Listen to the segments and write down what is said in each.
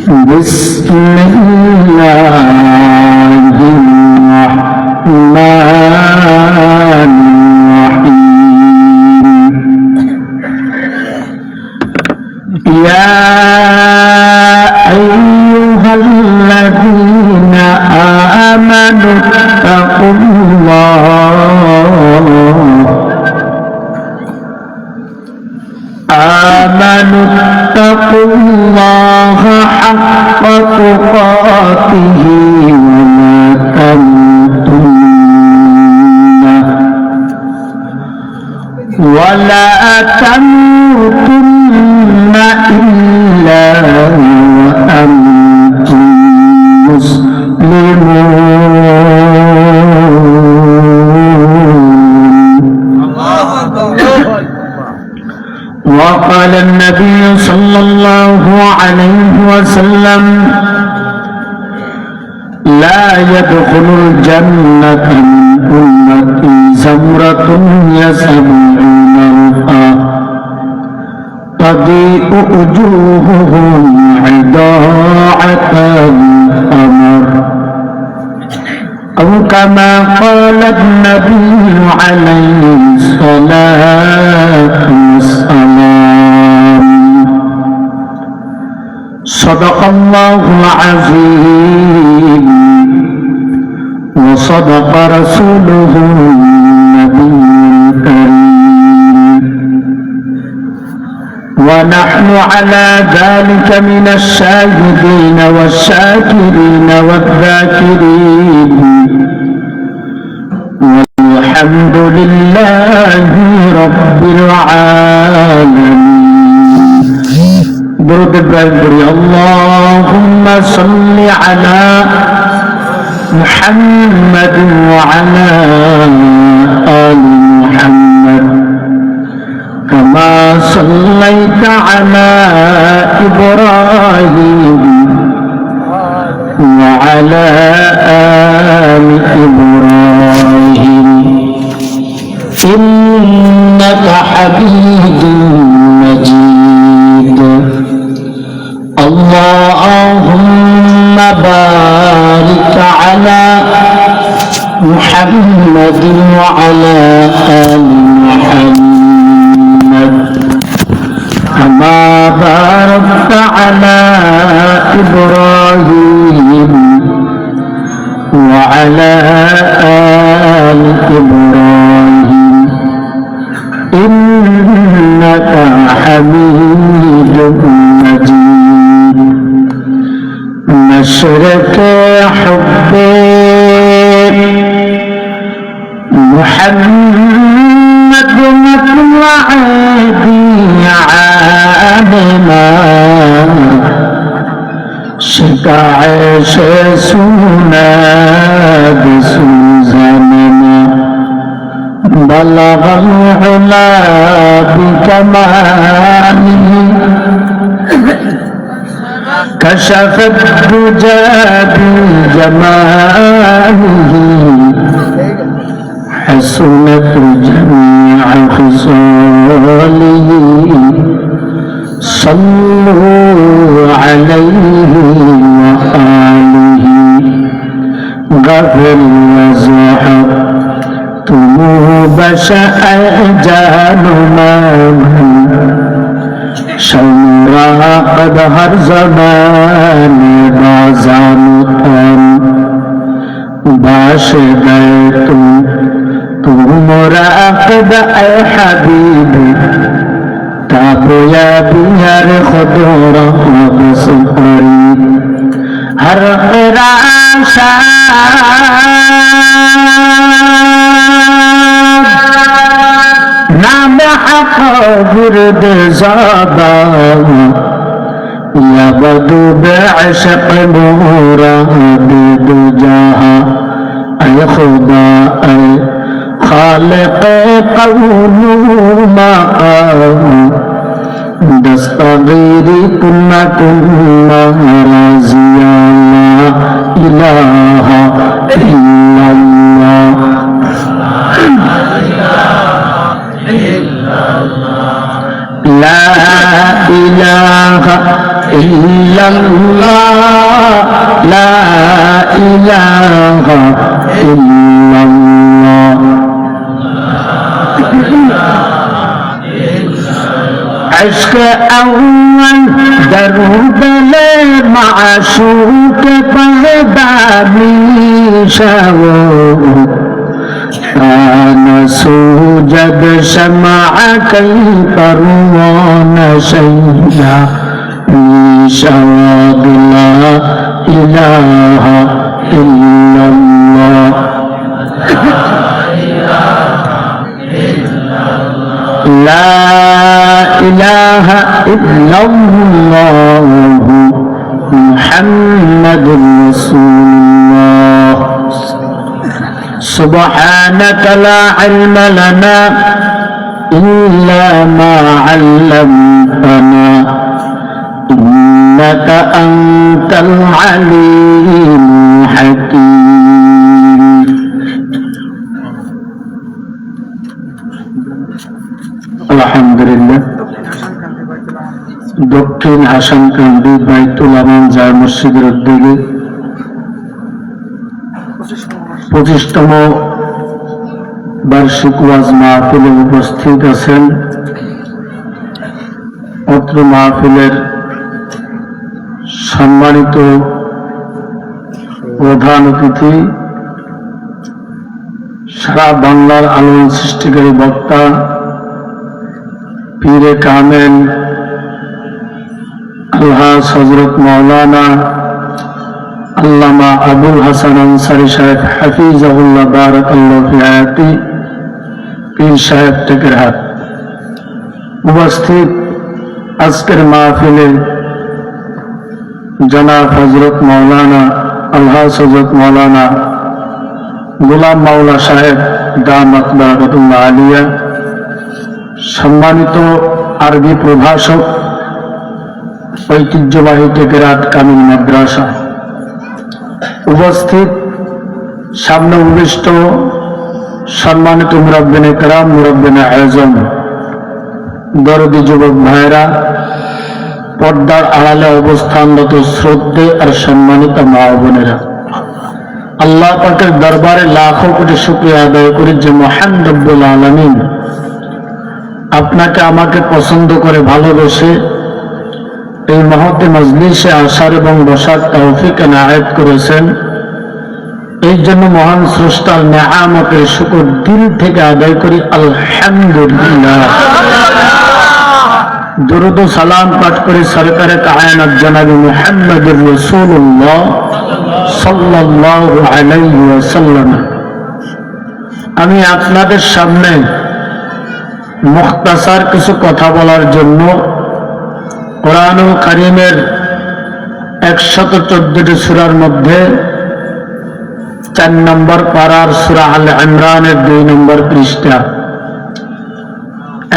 بسم الله الرحمن الرحيم يا أيها الذين آمنوا اتقوا الله حق تقاته ولا تموتن إلا وأنتم مسلمون. وقال النبي صلى الله عليه وسلم لا يدخل الجنة من أمتي زمرة يسمعون رفا تضيء وجوههم عضاعة القمر أو كما قال النبي عليه الصلاة والسلام. صدق الله العظيم وصدق رسوله النبي الكريم ونحن على ذلك من الشاهدين والشاكرين والذاكرين والحمد لله رب العالمين. درود إبراهيم اللهم صل على محمد وعلى آل محمد كما صليت على إبراهيم وعلى آل إبراهيم إنك حميد مجيد. اللهم بارك على محمد وعلى آل محمد كما باركت على إبراهيم وعلى آل إبراهيم إنك حميد مجيد. مشرق حب محمد مطلع عالما شكاعش سونا بسوزننا بلغ العلا بكماله كشف الدجى بجماله حسنت جميع خصاله صلوا عليه وآله غفر وزحر بشأ جانما شمرا قد هر زمان بازانتان باش گئے تو مراقب اے حبیب تابیا بیار خود رحمت سے قریب ہر قراشا نام حق ورد زادا یا بدو بعشق نورا بدو جاہا اے خدا اے خالق قول مقام دستغیری کنا کنا رازیا لا الہ الا اللہ لا إله ইল্লাল্লাহ লা ইলাহা ইল্লাল্লাহ عشق اول درود لے معشوق پیدا میشو انا سوجد شمع کی پروان شیدا میشو لا الہ الا اللہ لا إله إلا الله محمد رسول الله سبحانك لا علم لنا إلا ما علمتنا إنك أنت العليم الحكيم الحمد لله দক্ষিণ হাসানকান্দি বাইতুল আমান জামে মসজিদের উদ্যোগে 25তম বার্ষিক ওয়াজ মাহফিলে উপস্থিত আছেন অত্র মাহফিলের সম্মানিত প্রধান অতিথি সারা বাংলার আলোড়ন সৃষ্টিকারী বক্তা পীরে কামেল আলহাজ হযরত মাওলানা আল্লামা আবুল হাসান আনসারী সাহেব হাফিজাহুল্লাহ বারাকাল্লাহু ফি হায়াতি পীর সাহেব টেকেরহাট উপস্থিত আজকের মাহফিলে জনাব হযরত মাওলানা আলহাজ হযরত মাওলানা গোলাম মাওলা সাহেব দামাত বারাকাতুল্লাহ আলিয়া সম্মানিত আরবি প্রভাষক ঐতিহ্যবাহী টেকেরহাট কামিল মাদ্রাসা উপস্থিত সামনে উপবিষ্ট সম্মানিত মুরাব্বিনে কেরাম মুরাব্বিনে আযম দরদি যুবক ভাইরা পর্দার আড়ালে অবস্থানরত শ্রদ্ধে আর সম্মানিত মা বোনেরা আল্লাহ পাকের দরবারে লাখো কোটি শুকরিয়া আদায় করি যে মহান রব্বুল আলামিন আপনাকে আমাকে পছন্দ করে ভালোবেসে এই মহতে মজলিসে আসার এবং বসার তৌফিক এনায়েত করেছেন। এই জন্য মহান স্রষ্টার নেয়ামতের শুকর দিল থেকে আদায় করি আলহামদুলিল্লাহ। দুরূদ ও সালাম পাঠ করে সরকারে কায়নাত জনাবে মুহাম্মদুর রাসূলুল্লাহ সাল্লাল্লাহু আলাইহি ওয়াসাল্লাম। আমি আপনাদের সামনে মুখতাসার কিছু কথা বলার জন্য কোরআনুল কারীমের 114টি সূরার মধ্যে 4 নম্বর পারার সূরা আল ইমরানের 2 নম্বর পৃষ্ঠা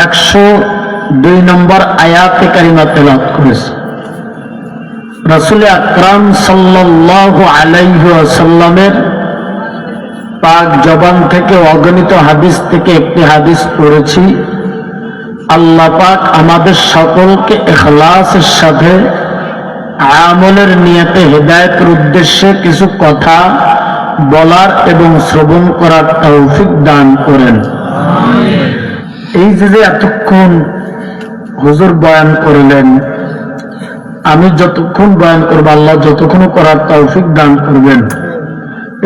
102 নম্বর আয়াতে কারিমা তেলাওয়াত করেছি। রাসূল আকরাম সাল্লাল্লাহু আলাইহি ওয়াসাল্লামের পাক জবান থেকে অগণিত হাদিস থেকে একটি হাদিস পড়েছি। আল্লাহ পাক আমাদের সকলকে ইখলাসের সাথে আমলের নিয়তে হেদায়েতের উদ্দেশ্যে কিছু কথা বলার এবং শ্রবণ করার তৌফিক দান করেন। আমিন। এই যে এতক্ষণ হুজুর বয়ান করলেন, আমি যতক্ষণ বয়ান করব আল্লাহ যতক্ষণ করার তৌফিক দান করবেন।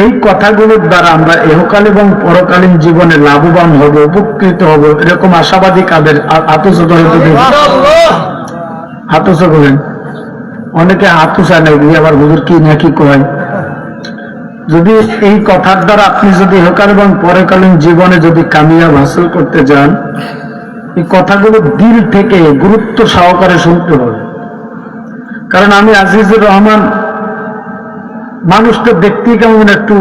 এই কথাগুলোর দ্বারা আমরা ইহকাল এবং পরকালীন জীবনে লাভবান হব, উপকৃত হব, এরকম আশাবাদী কাদের হাতুসা ধরে হাতুসা করেন। অনেকে হাতুসা নেই, আবার হুজুর কি নাকি কয়। যদি এই কথার দ্বারা আপনি যদি ইহকাল এবং পরকালীন জীবনে যদি কামিয়াব হাসিল করতে যান, এই কথাগুলো দিল থেকে গুরুত্ব সহকারে শুনতে হবে। কারণ আমি আজিজুর রহমান মানুষটা দেখতে কেমন একটু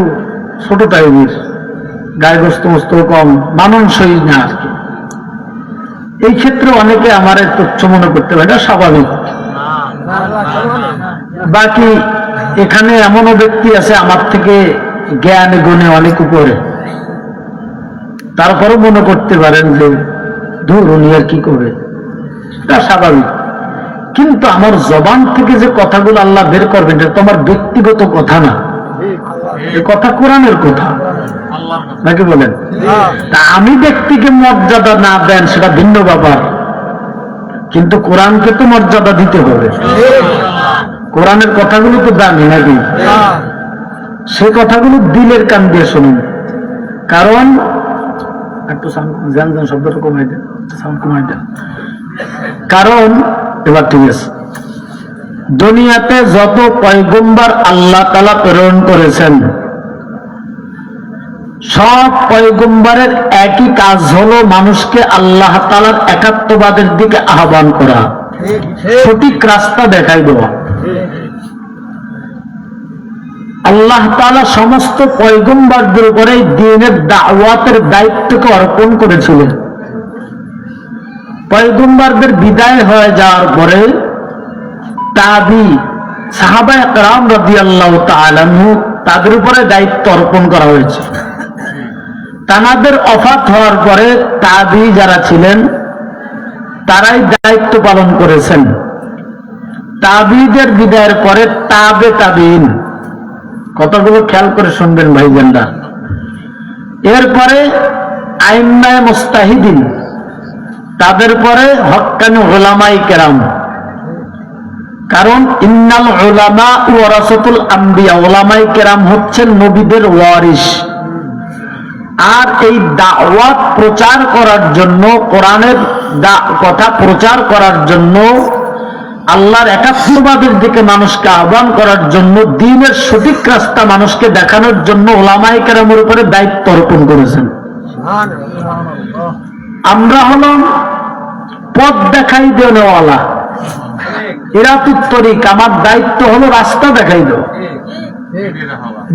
ছোট টাইপের, গায়ে গোস্ত মস্ত কম, মানানসই না আর কি। এই ক্ষেত্রে অনেকে আমার তুচ্ছ মনে করতে পারে, এটা স্বাভাবিক। বাকি এখানে এমনও ব্যক্তি আছে আমার থেকে জ্ঞানে গুণে অনেক উপরে, তারপরও মনে করতে পারেন যে ধুর উনি আর কি করবে, এটা স্বাভাবিক। কিন্তু আমার জবান থেকে যে কথাগুলো আল্লাহ বের করবেন এটা তোমার ব্যক্তিগত কথা না, এই কথা কোরআনের কথা নাকি বলেন? তা আমি ব্যক্তিকে মর্যাদা না দেন সেটা ভিন্ন ব্যাপার, কিন্তু কোরআনকে তো মর্যাদা দিতে হবে। কোরআনের কথাগুলো তো দামি নাকি? সে কথাগুলো দিলের কান দিয়ে শুনুন। কারণ একটু শব্দটা কমাই দেন, সাউন্ড কমাই দেন। কারণ এবার ঠিক আছে, দুনিয়াতে যত পয়গম্বর আল্লাহ তাআলা প্রেরণ করেছেন সব পয়গম্বরের একই কাজ হলো মানুষকে আল্লাহ তাআলার একাত্মবাদের দিকে আহ্বান করা, সঠিক রাস্তা দেখাই দেওয়া। আল্লাহ তাআলা সমস্ত পয়গম্বরদের উপরে দ্বীনের দাওয়াতের দায়িত্বকে অর্পণ করেছিলেন। পয়গম্বরদের বিদায় হয়ে যাওয়ার পরে তাবি সাহাবায়ে কেরাম রাদিয়াল্লাহু তাআলা আনহু তাদের উপরে দায়িত্ব অর্পণ করা হয়েছে। তানাদের ওফাত হওয়ার পরে তাবি যারা ছিলেন তারাই দায়িত্ব পালন করেছেন। তাবিদের বিদায়ের পরে তাবে তাবিন, কথাগুলো খেয়াল করে শুনবেন ভাইজানরা। এরপরে আইম্মায়ে মুস্তাহিদিন, তাদের পরে হক্কানি উলামায়ে কেরাম। কারণ ইন্নাল উলামা ওয়ারাসাতুল আম্বিয়া, উলামায়ে কেরাম হচ্ছেন নবীদের ওয়ারিস। আর এই দাওয়াত প্রচার করার জন্য, কোরআনের কথা প্রচার করার জন্য, আল্লাহর একাত্মবাদের দিকে মানুষকে আহ্বান করার জন্য, দ্বীনের সঠিক রাস্তা মানুষকে দেখানোর জন্য উলামায়ে কেরামের উপরে দায়িত্ব অর্পণ করেছেন। আমরা হলাম পথ দেখাই দেওয়ালা, এরা তো তরিক, আমার দায়িত্ব হলো রাস্তা দেখাই দেওয়া,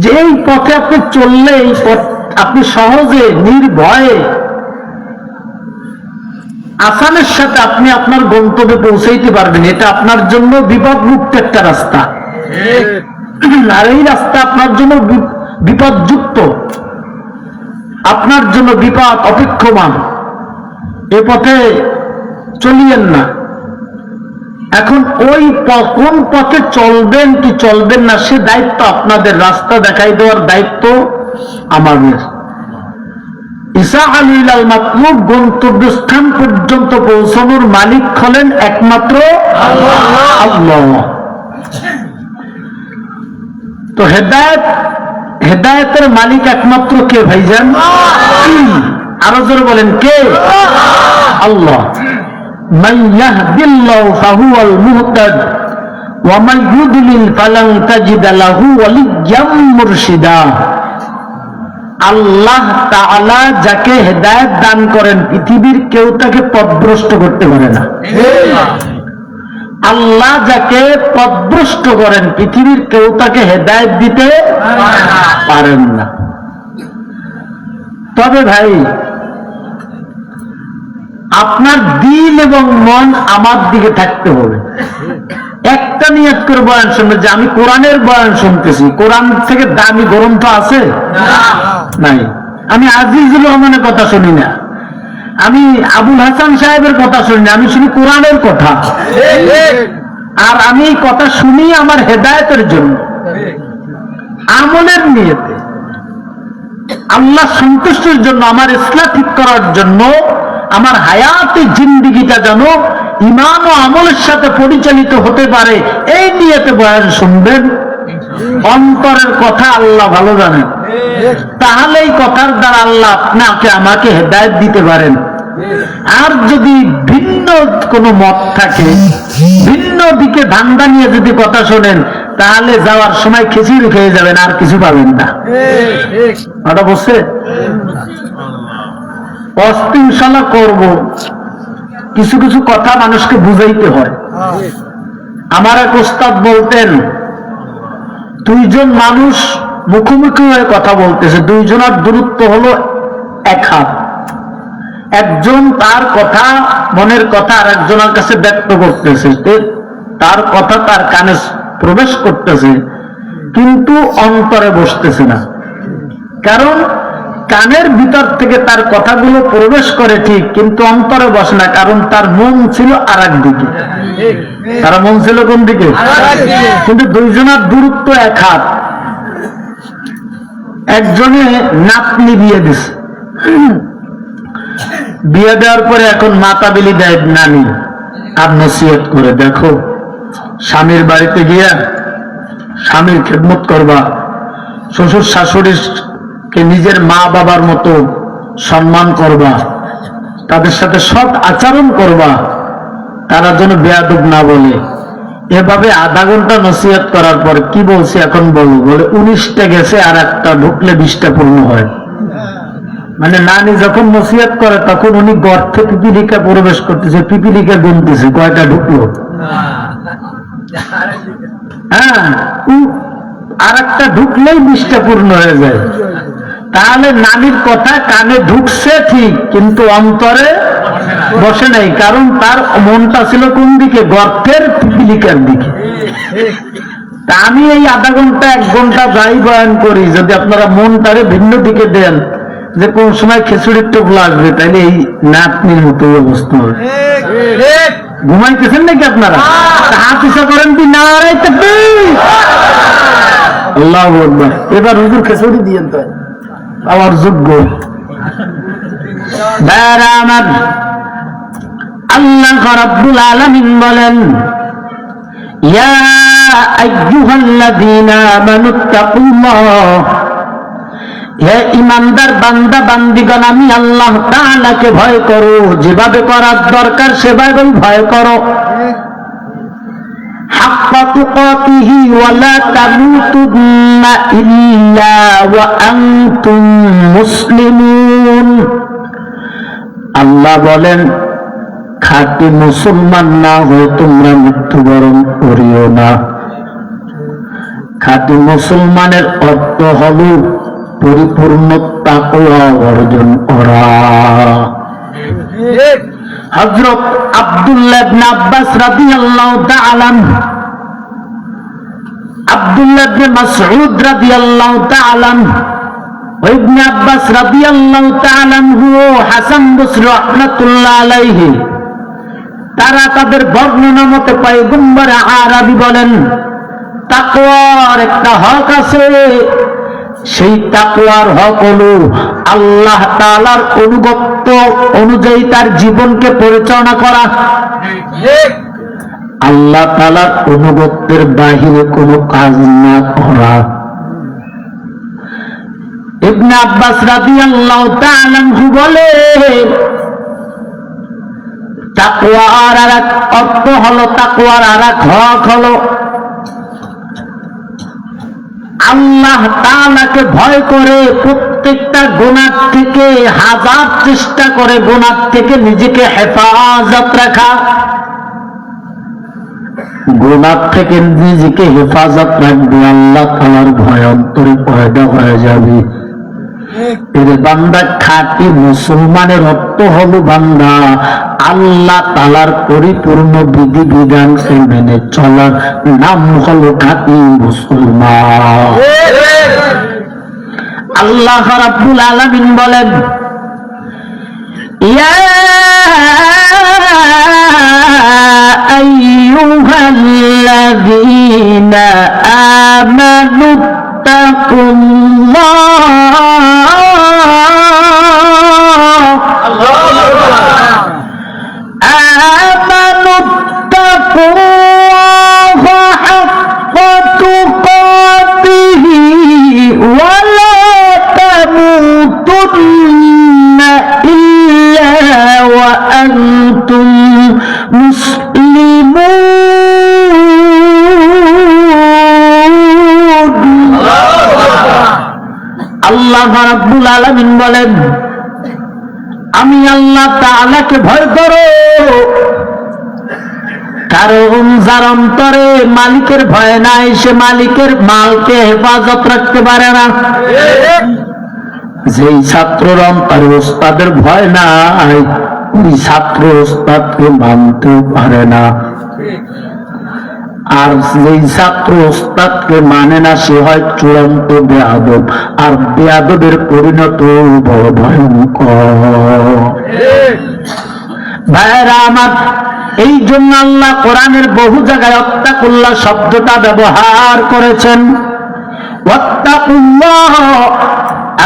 যে এই পথে আপনি চললে এই পথ আপনি সহজে নির্ভয়ে আসানের সাথে আপনি আপনার গন্তব্যে পৌঁছাইতে পারবেন। এটা আপনার জন্য বিপদমুক্ত একটা রাস্তা, আর এই রাস্তা আপনার জন্য বিপদযুক্ত, আপনার জন্য বিপদ অপেক্ষমান। এ পথে চলিয়েন না। এখন ওই কোন পথে চলবেন কি চলবেন না সে দায়িত্ব আপনাদের, রাস্তা দেখাই দেওয়ার দায়িত্ব আমাদের। ঈসা আলাইহিল মাতলুব গন্তব্যস্থান পর্যন্ত পৌঁছানোর মালিক হলেন একমাত্র আল্লাহ। তো হেদায়েতের মালিক একমাত্র কে ভাইজান? আরো জোরে বলেন কে? আল্লাহ। মান ইয়াহদিল্লাহু ফাহুয়াল মুহতাদ ওয়া মান ইউদ্লিল ফালান তাজিদ লাহু ওয়ালিয়্যাম মুরশিদা। আল্লাহ তাআলা যাকে হেদায়েত দান করেন পৃথিবীর কেউ তাকে পথভ্রষ্ট করতে পারে না। আল্লাহ যাকে পথভ্রষ্ট করেন পৃথিবীর কেউ তাকে হেদায়েত দিতে পারেন না। তবে ভাই আপনার দিল এবং মন আমার দিকে থাকতে হবে। একটা নিয়ত করে বয়ান শুনবে যে আমি কোরআনের বয়ান শুনতেছি, কোরআন থেকে দামি গ্রন্থ আছে নাই। আমি আজিজুর রহমানের কথা শুনি না, আমি আবুল হাসান সাহেবের কথা শুনি না, আমি শুনি কোরআনের কথা। আর আমি এই কথা শুনি আমার হেদায়েতের জন্য, আমলের নিয়তে, আল্লাহ সন্তুষ্টির জন্য, আমার ইসলাম ঠিক করার জন্য, আমার হায়াতে জিন্দেগিটা যেন ঈমান ও আমলের সাথে পরিচালিত হতে পারে, এই নিয়তে বয়ান শুনবেন। অন্তরের কথা আল্লাহ ভালো জানেন, তাহলে এই কথার দ্বারা আল্লাহ আপনাকে আমাকে হেদায়েত দিতে পারেন। আর যদি ভিন্ন কোনো মত থাকে, ভিন্ন দিকে ধান্দা নিয়ে যদি কথা শোনেন, তাহলে যাওয়ার সময় খিচুড়ি খেয়ে যাবেন, আর কিছু পাবেন না। ওটা বলছে অশৃঙ্খলা করব, কিছু কিছু কথা মানুষকে বুঝাইতে হয়। আমার এক ওস্তাদ বলতেন, দুইজন মানুষ মুখোমুখি হয়ে কথা বলতেছে, দুইজনের দূরত্ব হলো 1 হাত। একজন তার কথা, মনের কথা আর একজনের কাছে ব্যক্ত করতেছে, তার কথা তার কানে প্রবেশ করতেছে কিন্তু অন্তরে বসতেছে না। কারণ কানের ভিতর থেকে তার কথাগুলো প্রবেশ করে ঠিক, কিন্তু অন্তরে বসে না, কারণ তার মন ছিল আর এক দিকে। তারা মন ছিল কোন দিকে? কিন্তু দুইজনের দূরত্ব এক হাত। একজনে নাতনি বিয়ে দিছে, বিয়ে দেওয়ার পরে এখন মাতা বিলি দেয় নানি, আর নসিহত করে, দেখো স্বামীর বাড়িতে গিয়া স্বামীর খেদমত করবা, শ্বশুর শাশুড়িকে নিজের মা বাবার মতো সম্মান করবা, তাদের সাথে সৎ আচরণ করবা, তারা যেন বেয়াদব না বলে। এভাবে আধা ঘন্টা নসিহত করার পর কি বলছে এখন বলো, বলে 19টা গেছে আর একটা ঢুকলে 20টা পূর্ণ হয়। মানে নানি যখন নসিহত করে তখন উনি গর্তে পিপিলিকা প্রবেশ করতেছে, পিপিলিকা গুনতেছে কয়টা ঢুকলো। হ্যাঁ, আর একটা ঢুকলেই 20টা পূর্ণ হয়ে যায়। তাহলে নানির কথা কানে ঢুকছে ঠিক, কিন্তু অন্তরে বসে নাই, কারণ তার মনটা ছিল কোন দিকে? গর্তের পিপিলিকার দিকে। তা আমি এই আধা ঘন্টা 1 ঘন্টা যাই বয়ান করি, যদি আপনারা মনটারে ভিন্ন দিকে দেন যে কোন সময় খিচুড়ির টোপলা আসবে, তাইলে এই নাতনির মতো অবস্থা হবে। ঘুমাইতেছেন নাকি আপনারা? হাত ইচ্ছা করেন কি না? আল্লাহু আকবার। এবার হুজুর খিচুড়ি দিয়েন তো আমার যোগ্য। আমার আল্লাহ রাব্বুল আলামিন বলেন, ইয়া আইয়ুহাল্লাযীনা আমানুত্তাকুল্লাহ, হে ঈমানদার বান্দা বান্দিগণ, আমি আল্লাহ তাআলাকে ভয় করো, যেভাবে করার দরকার সেভাবে ভয় করো। হাক্কা তুকাতিহি ওয়া লা তামুতুন্না ইল্লা ওয়া আনতুম মুসলিমুন। আল্লাহ বলেন, খাঁটি মুসলমান না হয়ে তোমরা মৃত্যুবরণ করিও না। খাঁটি মুসলমানের অর্থ হল পরিপূর্ণ তাকওয়া অর্জন করা। হযরত আব্দুল্লাহ ইবনে আব্বাস রাদিয়াল্লাহু তাআলা, আব্দুল্লাহ ইবনে মাসউদ রাদিয়াল্লাহু তাআলা, ইবনে আব্বাস রাদিয়াল্লাহু তাআলা ও হাসান বসরি রাহমাতুল্লাহ আলাইহি, তারা তাদের বর্ণনা মতে পয়গম্বর আরবি বলেন, তাকওয়ার একটা হক আছে। সেই তাকওয়ার হক হলো আল্লাহ তাআলার অনুগত্য অনুযায়ী তার জীবনকে পরিচালনা করা, আল্লাহ তাআলার অনুগত্যের বাহিরে কোনো কাজ না করা। ইবনে আব্বাস রাদিয়াল্লাহু তাআলা বলে, তাকওয়ার আরেক অর্থ হলো, তাকওয়ার আরেক হক হলো আল্লাহ তাআলাকে ভয় করে প্রত্যেকটা গুনাহ থেকে হাজার চেষ্টা করে গুনাহ থেকে নিজেকে হেফাজত রাখা। গুনাহ থেকে নিজেকে হেফাজত রাখবে, আল্লাহ তাআলার ভয় অন্তরে পয়দা হয়ে যাবে। এর বান্দা খাঁটি মুসলমানের অর্থ হলো বান্দা আল্লাহ তাআলার পরিপূর্ণ বিধি বিধানকে মেনে চলার নাম হলো খাঁটি মুসলমান। আল্লাহ রাব্বুল আলামিন বলেন, ইয়া আইয়ুহাল্লাযীনা আমানুত্তাকুল্লাহ, আল্লাহ রাব্বুল আলামিন বলেন, আমি আল্লাহ তাআলাকে ভয় করো, কারণ যার অন্তরে মালিকের ভয় নাই সে মালিকের মালকে হেফাজত রাখতে পারে না। যেই ছাত্রর অন্তরে ওস্তাদের ভয় নাই ওই ছাত্র ওস্তাদকে মানতেও পারে না, আর যেই ছাত্র ওস্তাদকে মানে না সে হয় চূড়ান্ত বেয়াদব, আর বেয়াদবের পরিণত বড় ভয়ঙ্কর। ভাইরা আমার, এই জন্য আল্লাহ কোরআনের বহু জায়গায় ওয়াত্তাকুল্লাহ শব্দটা ব্যবহার করেছেন। ওয়াত্তাকুল্লাহ,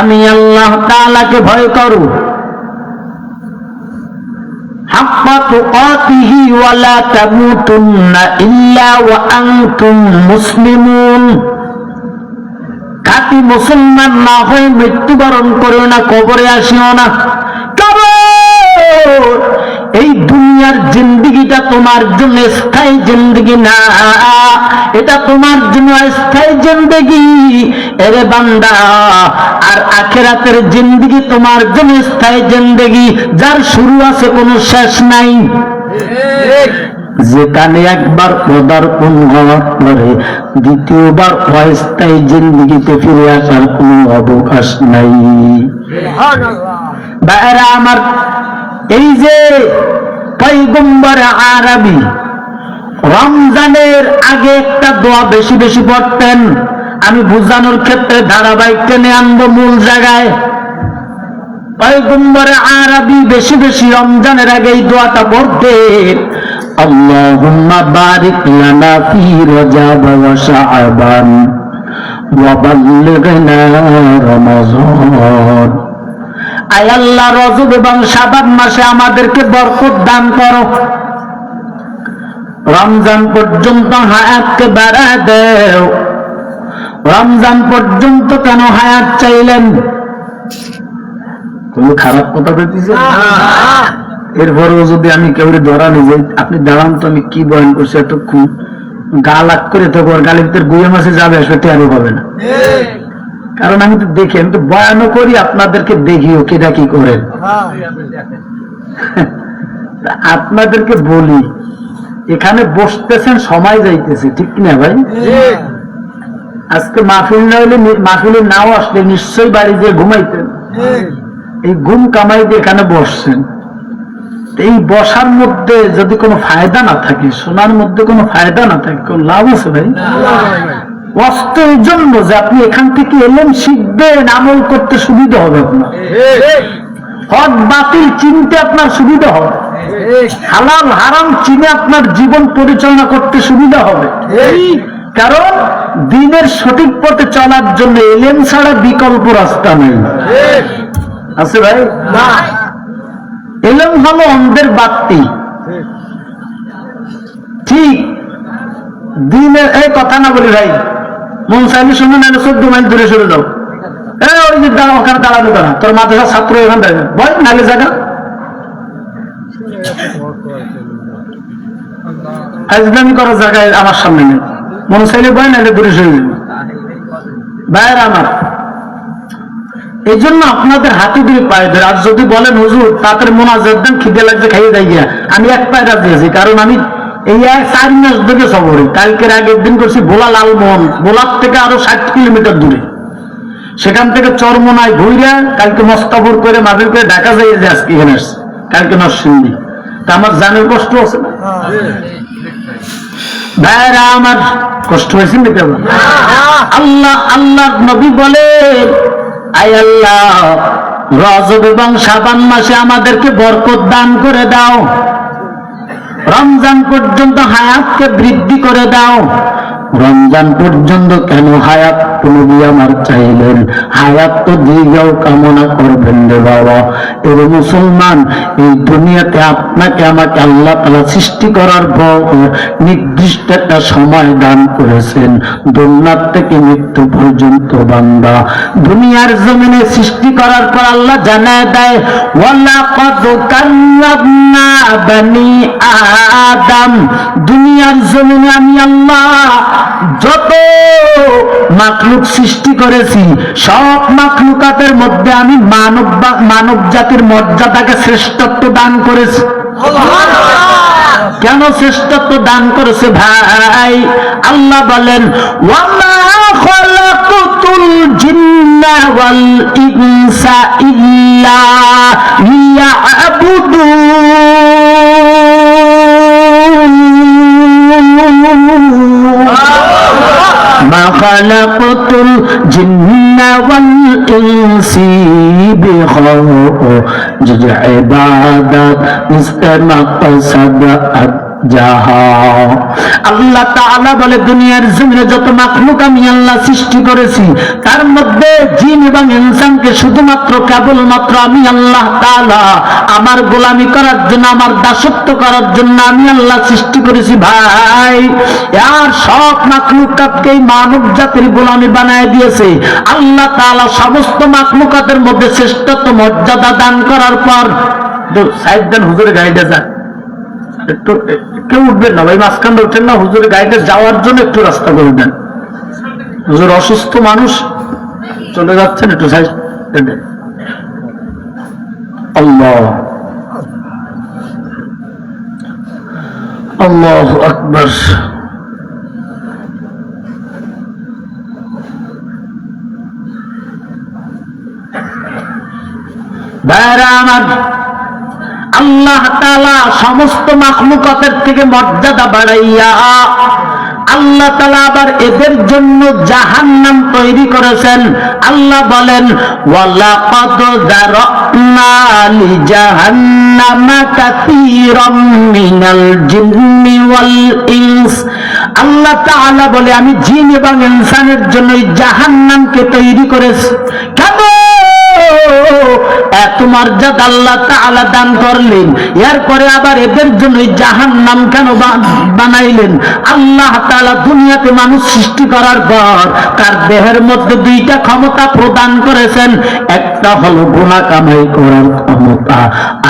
আমি আল্লাহ তাআলাকে ভয় করো, হাক্কা তুকাতিহি ওয়া লা তামুতুন্না ইল্লা ওয়া আনতুম মুসলিমুন। খাঁটি মুসলমান না হয়ে মৃত্যুবরণ করো না, কবরে আসিও না। এই দুনিয়ার জিন্দেগিটা তোমার জন্য স্থায়ী জিন্দেগি না, এটা তোমার জন্য স্থায়ী জিন্দেগি এরে বান্দা। আর আখিরাতের জিন্দেগি তোমার জন্য স্থায়ী জিন্দেগি, যার শুরু আছে কোনো শেষ নাই। যেখানে একবার পদার্পণ হওয়ার পরে দ্বিতীয়বার অস্থায়ী জিন্দেগিতে ফিরে আসার কোনো অবকাশ নাই। ভাইরা আমার, এই যে পয়গম্বর আরবি রমজানের আগে একটা দোয়া বেশি বেশি পড়তেন। আমি বুঝানোর ক্ষেত্রে ধারাবাহিক টেনে আনবো মূল জায়গায়। পয়গম্বর আরবি বেশি বেশি রমজানের আগে এই দোয়াটা পড়তেন, আল্লাহুম্মা বারিক লানা ফি রজব ওয়া শাবান ওয়া বাল্লিগনা রমাযান। আয় আল্লাহ, রজব এবং শাবান মাসে আমাদেরকে বরকত দান করো, রমজান পর্যন্ত হায়াতকে বাড়ায় দেও। রমজান পর্যন্ত কেন হায়াত চাইলেন? কোন খারাপ কথা বলতেছে? এরপরেও যদি আমি কেউ ধরা নিয়ে যাই, আপনি দাঁড়ান তো আমি কি বয়ান করছি এতক্ষণ, গা লাগ করে তো গালের ভিতরে গুয়ে মাসে যাবে, আসলে তেয়ারও পাবে না। কারণ আমি তো দেখি, আমি তো বয়ানও করি, আপনাদেরকে দেখিও কেটা কি করেন। আপনাদেরকে বলি, এখানে বসতেছেন, সময় যাইতেছে, ঠিক না ভাই? আজকে মাহফিল না হলে, মাহফিলে নাও আসলে নিশ্চয়ই বাড়ি দিয়ে ঘুমাইতেন। এই ঘুম কামাই দিয়ে এখানে বসছেন। এই বসার মধ্যে যদি কোনো ফায়দা না থাকে, শোনার মধ্যে কোনো ফায়দা না থাকে, কোন লাভ আছে ভাই? কষ্ট এই জন্য যে আপনি এখান থেকে এলেন, শিখবেন, আমল করতে সুবিধা হবে, আপনার হক বাতিল চিনতে আপনার সুবিধা হবে, হালাল হারাম চিনে আপনার জীবন পরিচালনা করতে সুবিধা হবে। কারণ দিনের সঠিক পথে চলার জন্য এলেম ছাড়া বিকল্প রাস্তা নেই, আছে ভাই? এলেম হলো অন্ধের বাতি। ঠিক দিনের এই কথা না বলি ভাই, মন চাইলে শুনে নাইলে 14 মাইল দূরে সরে যাও। ওই যে দাঁড়া, ওখানে দাঁড়াবে না, তোর মাদ্রাসার ছাত্র এখানে দাঁড়াবে, বল নাইলে জায়গা। আজলামি করার জায়গায় আমার সামনে নেই, মন চাইলে বয় নাইলে দূরে সরে যাবে। ভাইয়ের আমার, এই জন্য আপনাদের হাতে দিয়ে পায়ে ধরে, আর যদি বলেন হুজুর তাদের মোনাজাত দেন, খিদে লাগছে খাইয়ে যাই গিয়া, আমি এক পায়ে দিয়েছি, কারণ আমি এই 4 মাস ধরে সফরে। কালকের আগের দিন করছি ভোলা লালমোহন, ভোলার থেকে আরো 60 কিলোমিটার দূরে, সেখান থেকে চরমোনায় ঘুরে কালকে মস্তাপুর করে মাহফিল করে ঢাকা যাই, যে আজকে এখানে আসছে, কালকে নরসিংদী। তা আমার জানের কষ্ট আছে না ভাইরা? আমার কষ্ট হয়েছে নাকি? আল্লাহ আল্লাহ নবী বলে, আয় আল্লাহ, রজব এবং শাবান মাসে আমাদেরকে বরকত দান করে দাও, রমজান পর্যন্ত হায়াতকে বৃদ্ধি করে দাও। রমজান পর্যন্ত কেন হায়াত নবী আমার চাইলেন? হায়াত তো দীর্ঘও কামনা করবেন রে বাবা। এর মুসলমান, এই দুনিয়াতে আপনাকে আমাকে আল্লাহ তাআলা সৃষ্টি করার পর নির্দিষ্ট একটা সময় দান করেছেন, দুনিয়ার থেকে মৃত্যু পর্যন্ত। বান্দা দুনিয়ার জমিনে সৃষ্টি করার পর আল্লাহ জানায় দেয়, ওয়ালাকাদ কাল্লামনা বানি আদম, দুনিয়ার জমিনে আমি আল্লাহ যত মাখলুক সৃষ্টি করেছি, সব মাখলুকাতের মধ্যে আমি মানব জাতির মর্যাদাকে শ্রেষ্ঠত্ব দান করেছি। কেন শ্রেষ্ঠত্ব দান করেছে ভাই? আল্লাহ বলেন, ওয়ামা খালাকাতুল জিন্না ওয়াল ইনসা ইল্লা লিয়াবুদুন। মা খালাকতুল জিন্না ওয়াল ইনসি বিগৈরি ইবাদাত ইস্তামাকসাদ যাহা। আল্লাহ তাআলা বলে দুনিয়ার জমিনে যত মাখলুক আমি আল্লাহ সৃষ্টি করেছি তার মধ্যে জিন এবং ইনসানকে শুধুমাত্র কেবলমাত্র আমি আল্লাহ তাআলা আমার গোলামি করার জন্য, আমার দাসত্ব করার জন্য আমি আল্লাহ সৃষ্টি করেছি। ভাই, আর সব মাখলুকাতকে মানব জাতির গোলামি বানায় দিয়েছে আল্লাহ তাআলা। সমস্ত মাখলুকাতের মধ্যে শ্রেষ্ঠত্ব মর্যাদা দান করার পর সাইড দেন, হুজুরের গাইডে যান, একটু কেউ উঠবেন না ভাই, মাঝখানে উঠেন না, হুজুরের গাড়িতে যাওয়ার জন্য একটু রাস্তা করে দেন। হুজুর অসুস্থ মানুষ, চলে যাচ্ছেন, একটু সাইড দেন। আল্লাহ আল্লাহু আকবার। ভাইরা আমার, আল্লাহ তাআলা সমস্ত মাখলুকাতের থেকে মর্যাদা বাড়াইয়া আল্লাহ তাআলা আবার এদের জন্য জাহান্নাম তৈরি করেছেন। আল্লাহ বলেন ওয়ালাকাদ যারানা লিজাহান্নামা কাসীরাম মিনাল জিন্নি ওয়াল ইনস। আল্লাহ তাআলা বলে আমি জিন এবং ইনসানের জন্য জাহান্নামকে তৈরি করেছি। কেন এত মর্যাদা আল্লাহ তাআলা দান করলেন, এরপরে আবার এদের জন্য জাহান্নাম কেন বানাইলেন? আল্লাহ তাআলা দুনিয়াতে মানুষ সৃষ্টি করার পর তার দেহের মধ্যে দুইটা ক্ষমতা প্রদান করেছেন। একটা হলো গুনাহ কামাই করার ক্ষমতা,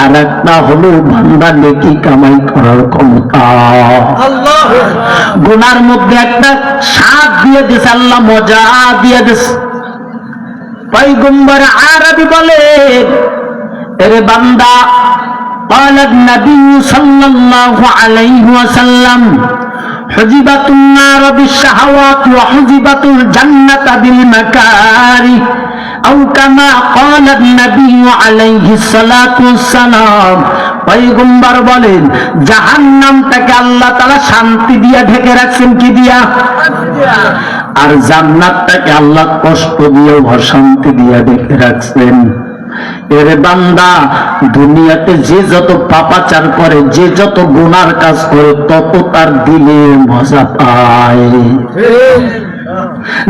আর একটা হলো বান্দা নেকি কামাই করার ক্ষমতা। গুনার মধ্যে একটা স্বাদ দিয়ে দিয়েছে আল্লাহ, মজা দিয়ে দিয়েছে। পয়গম্বর আরবি বলে, এরে বান্দা, قال النبي صلى الله عليه وسلم حجبت النار بالشهوات وحجبت الجنة بالمكاره أو كما قال النبي عليه الصلاة والسلام। পয়গম্বর বলেন জাহান্নামটাকে আল্লাহ তাআলা শান্তি দিয়ে ঢেকে রাখছেন, কি দিয়া? আর জান্নাতটাকে আল্লাহ কষ্ট দিয়ে অশান্তি দিয়ে ঢেকে রাখছেন। এরে বান্দা, দুনিয়াতে যে যত পাপাচার করে, যে যত গুনার কাজ করে, তত তার দিলে মজা পায়।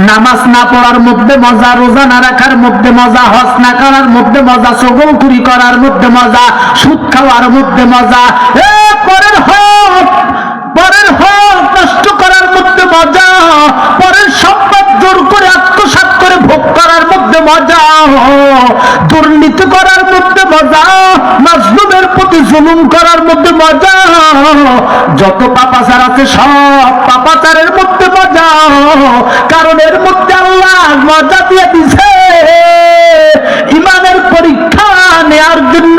নামাজ না পড়ার মধ্যে মজা, রোজা না রাখার মধ্যে মজা, হজ না করার মধ্যে মজা, চগলখুরি করার মধ্যে মজা, সুদ খাওয়ার মধ্যে মজা, পরের হক নষ্ট করার মধ্যে মজা, পরের সম্পদ জোর করে আত্মসাৎ করে ভোগ করার মধ্যে মজা, দুর্নীতি করার মধ্যে মজা, মাজলুমের প্রতি জুলুম করার মধ্যে মজা, যত পাপাচার আছে সব পাপাচারের মধ্যে মজা। কারণ এর মধ্যে আল্লাহ মজা দিয়ে দিছে ইমানের পরীক্ষা নেওয়ার জন্য।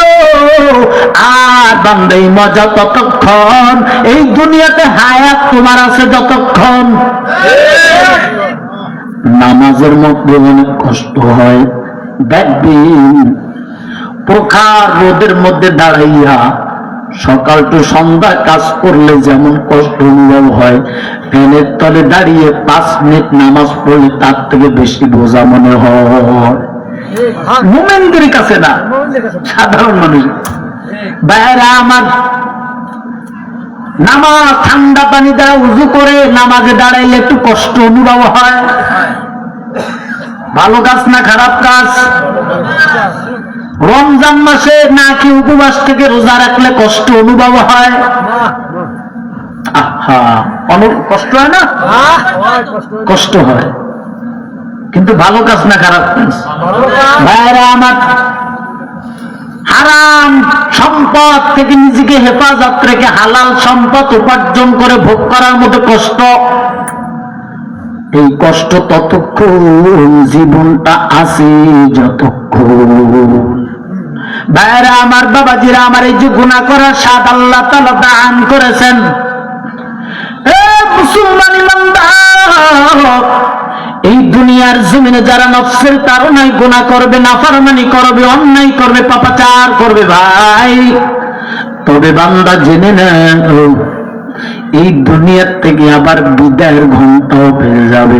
আর বান্দা, এই মজা ততক্ষণ, এই দুনিয়াতে হায়াত তোমার আছে যতক্ষণ। নামাজের মধ্যে অনেক কষ্ট হয়, দেখবেন প্রখর রোদের মধ্যে দাঁড়াইয়া সকাল টু সন্ধ্যা কাজ করলে যেমন কষ্ট অনুভব হয়, ফ্যানের তলে দাঁড়িয়ে 5 মিনিট নামাজ পড়লে তার থেকে বেশি বোঝা মনে হয়। মুমিনদের কাছে না, সাধারণ মানুষ। বাইরে আমার নামাজ ঠান্ডা পানি দ্বারা উযু করে নামাজে দাঁড়াইলে একটু কষ্ট অনুভব হয়। ভালো কাজ না খারাপ কাজ? রমজান মাসে নাকি উপবাস থেকে রোজা রাখলে কষ্ট অনুভব হয়? অনেক কষ্ট হয় না? কষ্ট হয়, কিন্তু ভালো কাজ না খারাপ কাজ? ভাইরা আমার, হারাম সম্পদ থেকে নিজেকে হেফাজত রেখে হালাল সম্পদ উপার্জন করে ভোগ করার মধ্যে কষ্ট। এই কষ্ট ততক্ষণ জীবনটা আছে যতক্ষণ। ভাইরা আমার, বাবাজিরা আমার, এই যে গুনাহ করার স্বাদ আল্লাহ তাআলা দান করেছেন। মুসলমান ইমানদার, এই দুনিয়ার জমিনে যারা নফসের তাড়নায় গুনাহ করবে, নাফরমানি করবে, অন্যায় করবে, পাপাচার করবে, ভাই, তবে বান্দা জেনে নাও এই দুনিয়ার থেকে আবার বিদায়ের ঘন্টাও পেয়ে যাবে।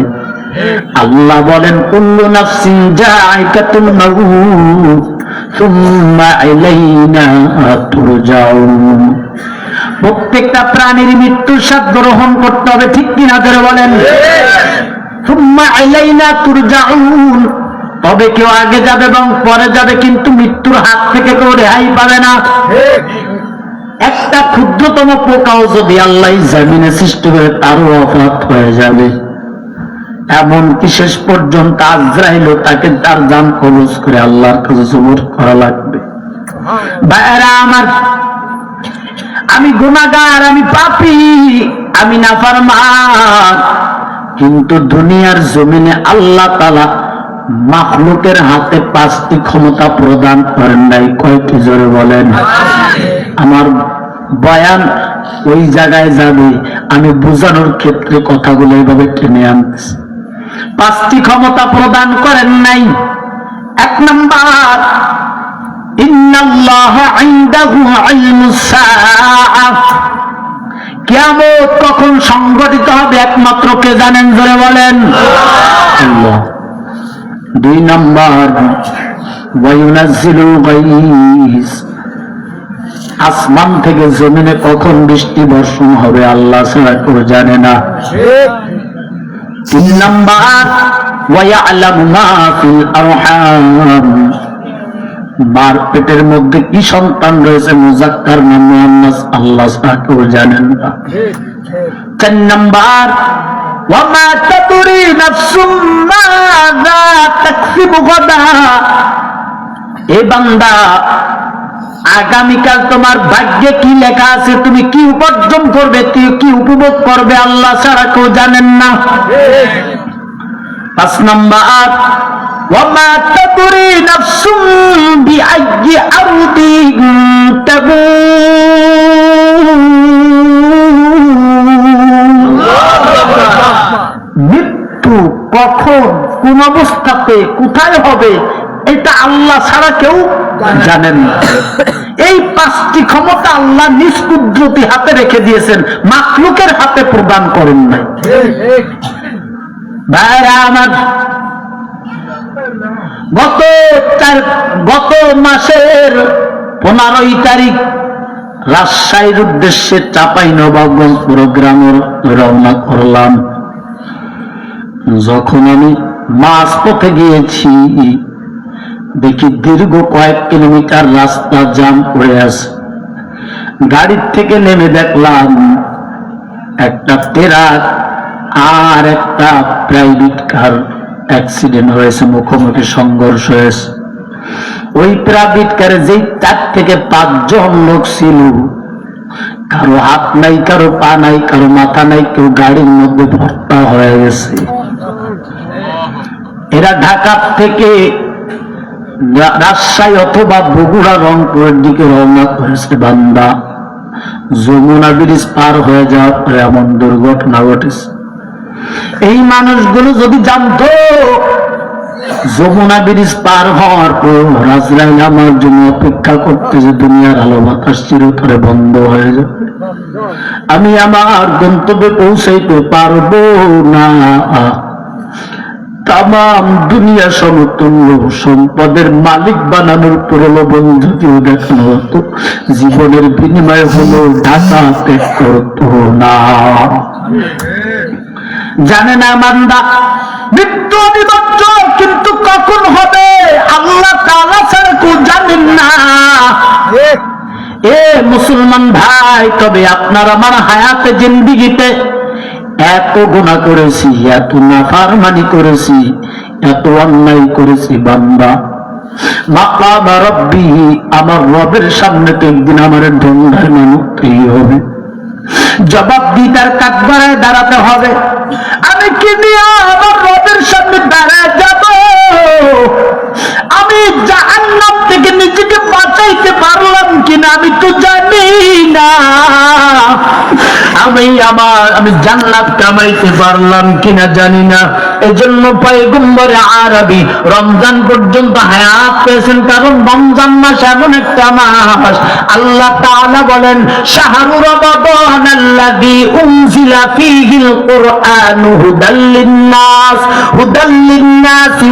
আল্লাহ বলেন কুল্লু নাফসিন যায়িকাতুল মাউত সুম্মা ইলাইনা তুরজাউন। প্রত্যেকটা প্রাণীর মৃত্যুর স্বাদ গ্রহণ করতে হবে, ঠিক কিনা ধরে বলেন? সুম্মা ইলাইনা তুরজাউন, তবে কেউ আগে যাবে এবং পরে যাবে, কিন্তু মৃত্যুর হাত থেকে কেউ রেহাই পাবে না। একটা ক্ষুদ্রতম পোকাও যদি আল্লাহ জমিনে সৃষ্টি করে তারও অপরাধ হয়ে যাবে। এমনকি শেষ পর্যন্ত আজরাইলও তাকে তার জান কবজ করে আল্লাহর কাছে জবর করা লাগবে। ভাইরা আমার, আমি গুনাহগার, আমি পাপী, আমি নাফরমান, কিন্তু দুনিয়ার জমিনে আল্লাহ তাআলা মাখলুকের হাতে 5টি ক্ষমতা প্রদান করেন নাই। কয়টি জোরে বলেন? আমার বয়ান ওই জায়গায় যাবে, আমি বোঝানোর ক্ষেত্রে কথাগুলো এইভাবে টেনে আনতেছি। 5টি ক্ষমতা প্রদান করেন নাই। 1 নাম্বার, ইন্নাল্লাহা ইনদাহু ইলমুস সাআহ, কিয়ামত কখন সংঘটিত হবে একমাত্র কে জানেন? জোরে বলেন আল্লাহ। 2 নাম্বার, ওয়া ইউনাজ্জিলুল গায়স, আসমান থেকে জমিনে কখন বৃষ্টি বর্ষণ হবে আল্লাহ ছাড়া কেউ জানে না। 3 নাম্বার, ওয়া ইয়ালামু মা ফিল আরহাম, মার পেটের মধ্যে কি সন্তান রয়েছে, মুযাক্কার না মুআন্নাস, আল্লাহ ছাড়া কেউ জানেন না। 4 নাম্বার, ওয়া মা তাদরি নাফসুম মাযা তাকসিবু গাদা, এ বান্দা আগামীকাল তোমার ভাগ্যে কি লেখা আছে, তুমি কি উপার্জন করবে, তুমি কি উপভোগ করবে, আল্লাহ ছাড়া কেউ জানেন না। 5 নাম্বার, ওয়া মা তাদরি নাফসুম বিআইয়ি আরদিন তামুত, মৃত্যু কখন কোন অবস্থাতে কোথায় হবে এটা আল্লাহ ছাড়া কেউ জানেন না। এই 5টি ক্ষমতা আল্লাহ নিজ কুদরতি হাতে রেখে দিয়েছেন, মাখলুকের হাতে প্রদান করেন নাই। ভাইরা আমার, গত মাসের 15 তারিখ রাজশাহীর উদ্দেশ্যে চাঁপাইনবাবগঞ্জ প্রোগ্রামের রওনা করলাম। যখন আমি মাঝ পথে গিয়েছি, দেখি দীর্ঘ কয়েক কিলোমিটার রাস্তা জাম করে আছে। গাড়ির থেকে নেমে দেখলাম একটা ট্রাক আর একটা প্রাইভেট কার অ্যাক্সিডেন্ট হয়েছে, মুখোমুখি সংঘর্ষ হয়েছে। ওই প্রাইভেট কারে যেই 4 থেকে 5 জন লোক ছিল, কারো হাত নাই, কারো পা নাই, কারো মাথা নাই, কেউ গাড়ির মধ্যে ভর্তা হয়ে গেছে। এরা ঢাকা থেকে রাজশাহী অথবা বগুড়া রংপুরের দিকে রওনা করেছে। বান্দা যমুনা ব্রিজ পার হয়ে যাওয়ার পরে এমন দুর্ঘটনা ঘটেছে। এই মানুষগুলো যদি জানতো যমুনা ব্রিজ পার হওয়ার পর রাজরাইল আমার জন্য অপেক্ষা করতেছে, দুনিয়ার আলো বাতাস চিরতরে বন্ধ হয়ে যাবে, আমি আমার গন্তব্যে পৌঁছাইতে পারবো না। তাম দুনিয়া সমতুল্য সম্পদের মালিক বানানোর প্রলোভন যদিও দেখানো হতো, জীবনের বিনিময়ে হলো ঢাকা ত্যাগ করতো না। জানে না বান্দা, মৃত্যু অনিবার্য, কিন্তু কখন হবে আল্লাহ তাআলা ছাড়া কেউ জানেন না। এ মুসলমান ভাই, তবে আপনার আমার হায়াতে জিন্দেগিতে এত গুনাহ করেছি, এত নাফরমানি করেছি, এত অন্যায় করেছি বান্দা, মাকাম রব্বি, আমার রবের সামনে তো একদিন আমার দণ্ডায় নামতেই হবে, জবাবদিহিতার কাঠগড়ায় দাঁড়াতে হবে। আমি কি নিয়ে আমার রবের সামনে দাঁড়ায় যাব? আমি জাহান্নাম থেকে নিজেকে বাঁচাইতে পারলাম কিনা আমি তো জানি না। আমি জান্নাত কামাইতে পারলাম কিনা জানি না। এজন্য পয়গম্বর আরবি রমজান পর্যন্ত হায়াত পেয়েছেন, কারণ রমজান মাস এমন একটা মাস আল্লাহ তাআলা বলেন শাহরু রমাদানাল্লাযী উনজিলা ফীহিল কুরআনু হুদাল লিন্নাস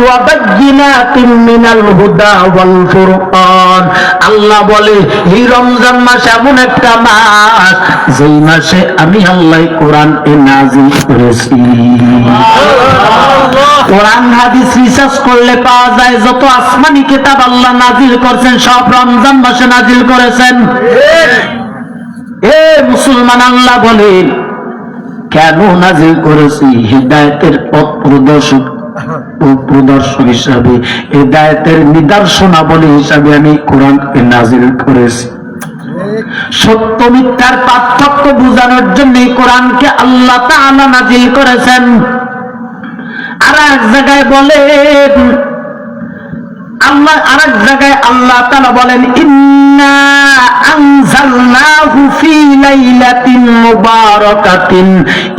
ওয়া বায়্যিনাতিন মিনাল হুদা ওয়াল ফুরকান। আল্লাহ বলে এই রমজান মাস এমন একটা মাস যেই মাসে আমি আল্লাহ কোরআন নাযিল করেছি। কোরআন হাদিস রিসার্চ করলে পাওয়া যায় যত আসমানি কিতাব আল্লাহ নাযিল করেছেন সব রমজান মাসে নাযিল করেছেন। এ মুসলমান, আল্লাহ বলে কেন নাযিল করেছি? হিদায়াতের পথ প্রদর্শক হিসাবে, হিদায়াতের নিদর্শনাবলী হিসাবে আমি কোরআনকে নাযিল করেছি। সত্য মিথ্যার পার্থক্য বোঝানোর জন্য এই কোরআনকে আল্লাহ তাআলা নাযিল করেছেন। আর এক জায়গায় বলেন আল্লাহ তাআলা বলেন ইন্না আনজালনাহু ফী লাইলাতিন মুবারাকাতিন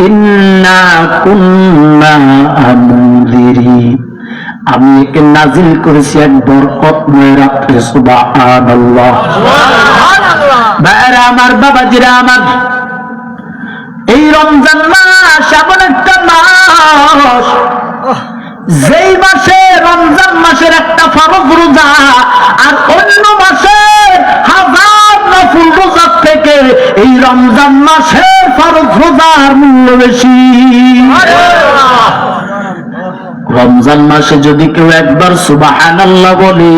ইন্না কুন্না মুনজিরিন। আমি একে নাযিল করেছি এক বরকতময় রাত্রে। সুবহানাল্লাহ, সুবহানাল্লাহ। ভাইরা আমার, বাবাজিরা আমার, এই রমজান মাস এমন একটা মাস যেই মাসে রমজান মাসের একটা ফরজ রোজা আর অন্য মাসের হাজার নফল রোজার থেকে এই রমজান মাসের ফরজ রোজার মূল্য বেশি। রমজান মাসে যদি কেউ একবার সুবহানাল্লাহ বলে,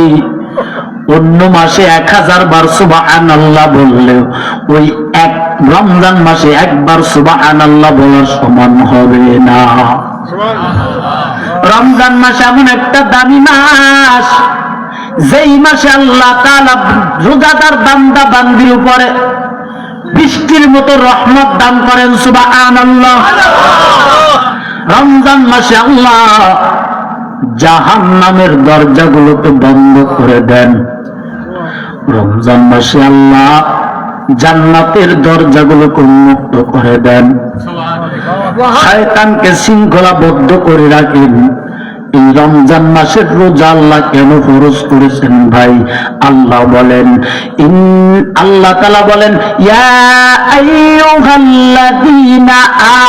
অন্য মাসে 1000 বার সুবহানাল্লাহ বললেও ওই এক রমজান মাসে একবার সুবহানাল্লাহ বলার সমান হবে না। রমজান মাস এমন একটা দামি মাস যেই মাসে আল্লাহ তাআলা রোজাদার বান্দা বান্দির উপরে বৃষ্টির মতো রহমত দান করেন। সুবহানাল্লাহ। রমজান মাসে আল্লাহ জাহান্নামের দরজাগুলোকে বন্ধ করে দেন। রমজান মাসে আল্লাহ জান্নাতের দরজাগুলোকে উন্মুক্ত করে দেন। শয়তানকে শৃঙ্খলাবদ্ধ করে রাখেন। এই রমজান মাসের রোজা আল্লাহ কেন ফরজ করেছেন ভাই? আল্লাহ বলেন, আল্লাহ তাআলা বলেন ইয়া আইয়ুহাল্লাযীনা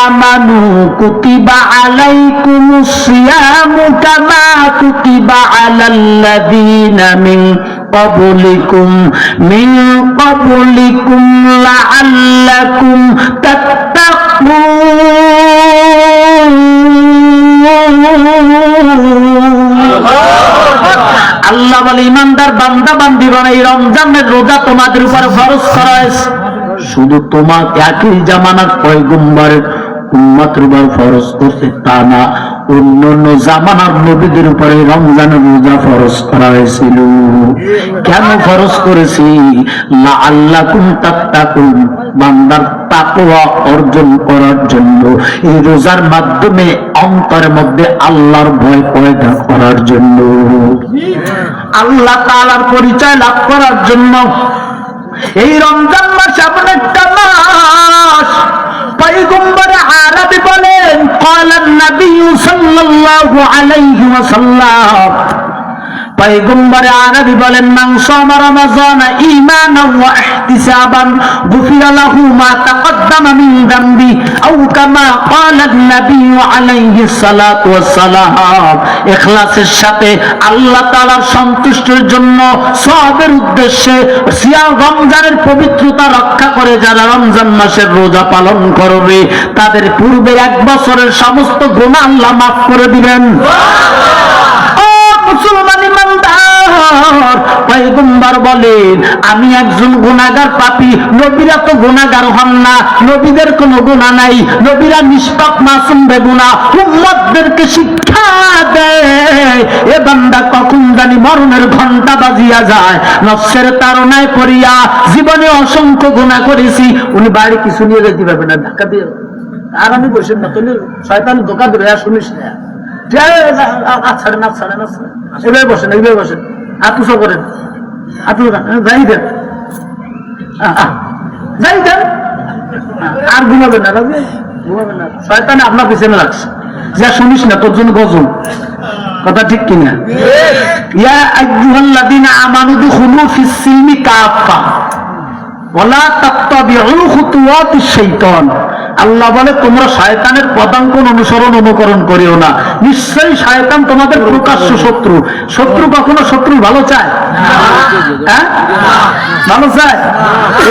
আমানু কুতিবা আলাইকুমুস সিয়ামু কামা কুতিবা আলাল্লাযীনা মিন ক্বাবলিকুম লাআল্লাকুম তাত্তাকুন। আল্লাহ বলে ইমানদার বান্দা বান্দিগণ, এই রমজানের রোজা তোমাদের উপর ফরজ করা হয়েছে। শুধু তোমার একই জামানার পয়গম্বরের উম্মতের উপর ফরজ করছে তা না, অন্য জামানার নবীদের উপরে রমজানের রোজা ফরজ করা হয়েছিল। কেন ফরজ করেছি? লাআল্লাকুম তাত্তাকুন, বান্দার তাকওয়া অর্জন করার জন্য। এই রোজার মাধ্যমে অন্তরের মধ্যে আল্লাহর ভয় পয়দা করার জন্য, আল্লাহ তাআলার পরিচয় লাভ করার জন্য। এই রমজান মাস এমন একটা মাস, পয়গম্বর আরবি বলেন ক্বালান নবী সাল্লাল্লাহু আলাইহি ওয়াসাল্লাম, পয়গম্বর আরবি বলেন মান সামা রমাযান ঈমানান ওয়া ইহতিসাবান গুফিরা লাহু মা তাকদ্দামা মিন যামবি আও কামা ক্বালান নবী আলাইহিস সালাতু ওয়াস সালাম। ইখলাসের সাথে আল্লাহ তাআলার সন্তুষ্টির জন্য সওয়াবের উদ্দেশ্যে সিয়াম রমজানের পবিত্রতা রক্ষা করে যারা রমজান মাসের রোজা পালন করবে তাদের পূর্বের 1 বছরের সমস্ত গুনাহ আল্লাহ মাফ করে দিবেন। মুসলমান ইমানদার, পয়গম্বর বলেন আমি একজন গুনাহগার পাপী। নবীরা তো গুনাহগার হন না, নবীদের কোনো গুনাহ নাই, নবীরা নিষ্পাপ মাসুম বেগুনাহ। উম্মতদেরকে শিক্ষা দেয় এ বান্দা কখন জানি মরণের ঘন্টা বাজিয়া যায়, নফসের তাড়নায় পড়িয়া জীবনে অসংখ্য গুনাহ করেছি। উনি বাড়ি কিছু নিয়ে যেতে পারবে না, ধাক্কা দিয়ে আর আমি বসে না, তুমি শয়তান ধোঁকা ধরে শুনিস না, এভাবে বসেন, এইভাবে বসেন, হাত উঁচু করেন, হাত যাই দেন, যাই দেন। আর ঘুমাবেন না, ঘুমাবেন না, শয়তানে আপনার পিছনে লাগছে, যা শুনিস না তোর জন্য গজব, কথা ঠিক কিনা? ইয়া আইয়ুহাল্লাযীনা আমানু দুখুলু ফিস সিলমি কাফা ওয়ালা তাত্তাবিউল খুতুওয়াতিশ শাইতান। আল্লাহ বলে তোমরা শয়তানের পদাঙ্ক অনুকরণ করিও না, নিশ্চয়ই শয়তান তোমাদের প্রকাশ্য শত্রু। শত্রু কখনো শত্রু ভালো চায়? হ্যাঁ, ভালো চায়?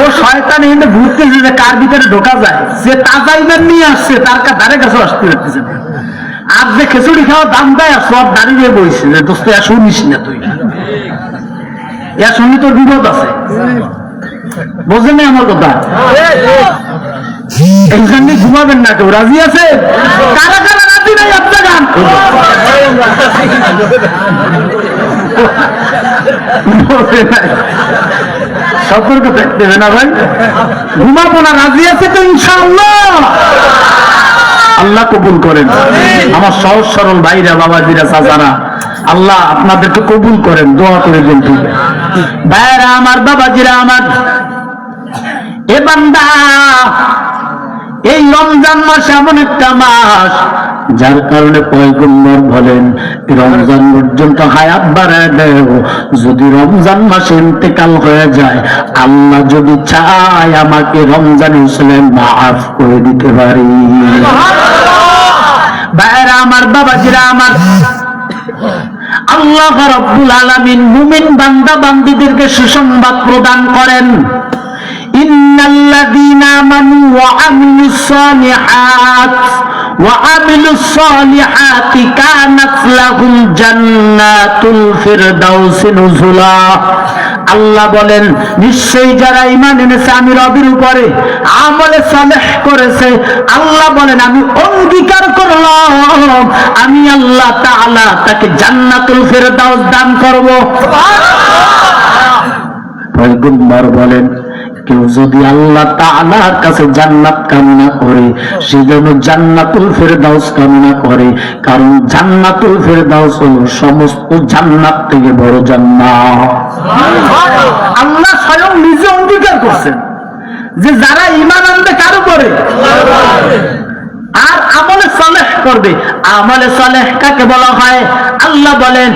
ও শয়তান এনে ঘুরতেছে যে কার ভিতরে ঢোকা যায়, যে তাজা ইমান নিয়ে আসছে তার ধারে কাছে আসতে পারতেছে না। আর যে খিচুড়ি খাওয়া দাম দেয় সব দাঁড়িয়ে বইছে যে দোস্ত এ শুনিস না, তুই এ শুনি তোর বিপদ আছে, বোঝেন না আমার কথা? এই জন্য ঘুমাবেন না কেউ, রাজি আছে? কারা কারা রাজি নাই আপনার গান? সতর্ক থাকতে হবে না ভাই, ঘুমাবো না, রাজি আছে তো ইনশাআল্লাহ? আল্লাহ কবুল করেন। আমার সহজ সরল ভাইরা, বাবাজিরা, চাচারা, আল্লাহ আপনাদেরকে কবুল করেন, দোয়া করে দেন। ভাইরা আমার, বাবাজিরা আমার, এ বান্দা, এই রমজান মাস এমন একটা মাস যার কারণে পয়গম্বর বলেন রমজান পর্যন্ত হায়াত বাড়ায় দেও, যদি রমজান মাসে ইন্তেকাল হয়ে যায় আল্লাহ যদি চায় আমাকে রমজান হিসেবে মাফ করে দিতে পারি। ভাইরা আমার, বাবাজিরা আমার, আল্লাহ রাব্বুল আলামিন মুমিন বান্দা বান্দীদেরকে সুসংবাদ প্রদান করেন, ইন্নাল্লাযীনা আমানু ওয়া আমিলুস সালিহাতি কানাত লাহুম জান্নাতুল ফিরদাউসি নুজুলা। আল্লাহ বলেন নিশ্চয়ই যারা ঈমান এনেছে আমি রবের উপরে, আমলে সালেহ করেছে, আল্লাহ বলেন আমি অঙ্গীকার করলাম আমি আল্লাহ তাআলা তাকে জান্নাতুল ফিরদাউস দান করব। পয়গম্বর বলেন কেউ যদি আল্লাহ তাআলার কাছে জান্নাত কামনা করে সে যেন জান্নাতুল ফিরদাউস কামনা করে, কারণ জান্নাতুল ফিরদাউস হলো সমস্ত জান্নাত থেকে বড় জান্নাত। আল্লাহ স্বয়ং নিজে অঙ্গীকার করছেন যে যারা ঈমান আনবে কার উপরে আর আমলে সালেহ করবে। আমলে সালেহ কাকে বলা হয়? আল্লাহ বলেন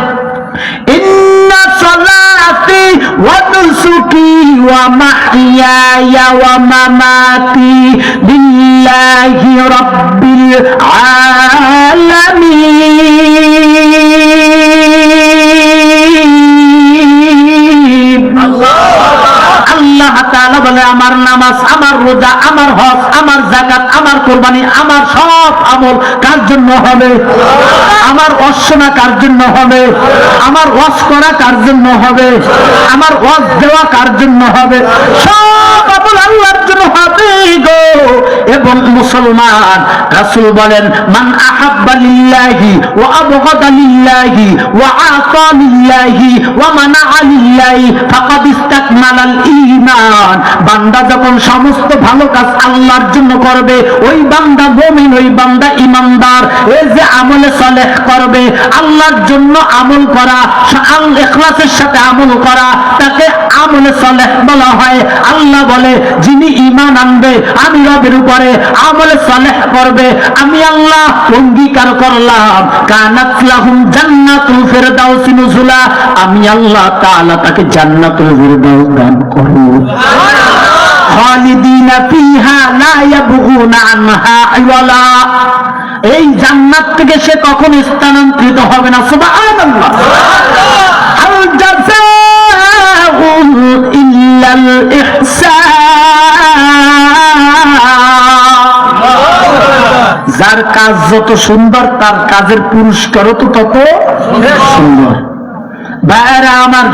ইন্না সালাতি ওয়া নুসুকি ওয়া মাহইয়ায়া ওয়া মামাতি লিল্লাহি রাব্বিল আলামিন। আল্লাহ তাআলা বলে আমার নামাজ, আমার রোজা, আমার হজ, আমার যাকাত, আমার কুরবানি, আমার সব আমল কার জন্য হবে? আমার অর্চনা কার জন্য হবে? আমার ওয়াজ করা কার জন্য হবে? আমার ওয়াজ দেওয়া কার জন্য হবে? সব আমল আল্লাহর জন্য হবে গো। এবং মুসলমান রাসূল বলেন মান আহাব্বা লিল্লাহি ওয়া আবগাদা লিল্লাহি ওয়া আতা লিল্লাহি ওয়া মানাআ লিল্লাহি ফাকাদ ইসতাকমালাল ঈমান। বান্দা যখন সমস্ত ভালো কাজ আল্লাহর জন্য করবে ওই বান্দা মুমিন, ওই বান্দা ঈমানদার। এই যে আমলে সালেহ করবে, আল্লাহর জন্য আমল করা, ইখলাসের সাথে আমল করা, তাকে আমলে সালেহ বলা হয়। আল্লাহ বলে যিনি ঈমান আনবে আমি রবের উপরে, আমলে সালেহ করবে, আমি আল্লাহ অঙ্গীকার করলাম কানাত লাহুম জান্নাতুল ফিরদাউসি নুজুলা, আমি আল্লাহ তাআলা তাকে জান্নাতুল ফিরদাউস দান করব। খালিদিনা ফিহা লা ইয়াবগুনা আনহা ইওয়ালা। এই জান্নাত থেকে সে কখনো স্থানান্তরিত হবে না। সুবহানাল্লাহ। আল জাযাউ ইল্লাল ইহসান। যার কাজ যত সুন্দর তার কাজের পুরস্কারও তো তত সুন্দর। ভাইরা আমার,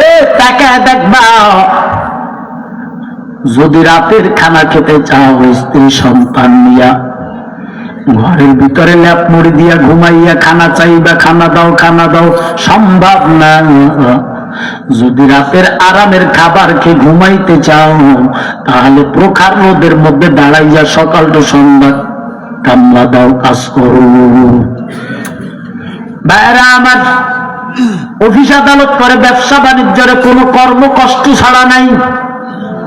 এ তাকে দেখবা যদি রাতের খানা খেতে চাও স্ত্রী সন্তান নিয়া ঘরের ভিতরে ল্যাপ মুড়ি দিয়া ঘুমাইয়া খানা চাইবা, খানা দাও খানা দাও, সম্ভব না। যদি রাতের আরামের খাবার খেয়ে ঘুমাইতে চাও তাহলে প্রখর রোদের মধ্যে দাঁড়াইয়া সকাল তো সন্ধ্যা কামলা দাও, কাজ করো। ভাইরা আমার, অফিস আদালত করে ব্যবসা বাণিজ্যের কোনো কর্ম কষ্ট ছাড়া নাই।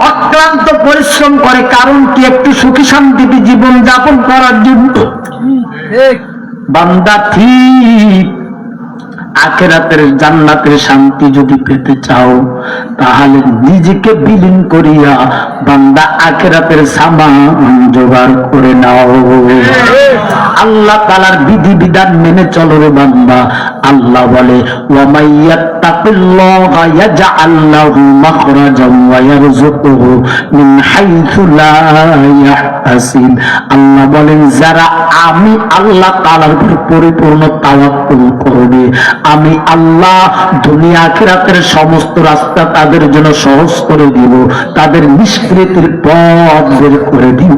অক্লান্ত পরিশ্রম করে, কারণ কি? একটু সুখী শান্তিতে জীবন যাপন করার জন্য। বান্দা ঠিক আখিরাতের জান্নাতের শান্তি যদি পেতে চাও, তাহলে নিজেকে বিলীন করিয়া বান্দা আখিরাতের সামান জোগাড় করে নাও। আল্লাহ তাআলার বিধি বিধান মেনে চলো রে বান্দা। আল্লাহ বলে, ওয়া মাইয়াত্তাকিল্লাহা ইয়াজআল লাহু মাখরাজান ওয়া ইয়ারযুকুহু মিন হাইথু লা ইয়াহতাসিব। আল্লাহ বলেন, যারা আমি আল্লাহ তাআলার উপর পরিপূর্ণ তাওয়াক্কুল করবে, আমি আল্লাহ দুনিয়া আখিরাতের সমস্ত রাস্তা তাদের জন্য সহজ করে দিব, তাদের নিষ্কৃতির পথ বের করে দিব।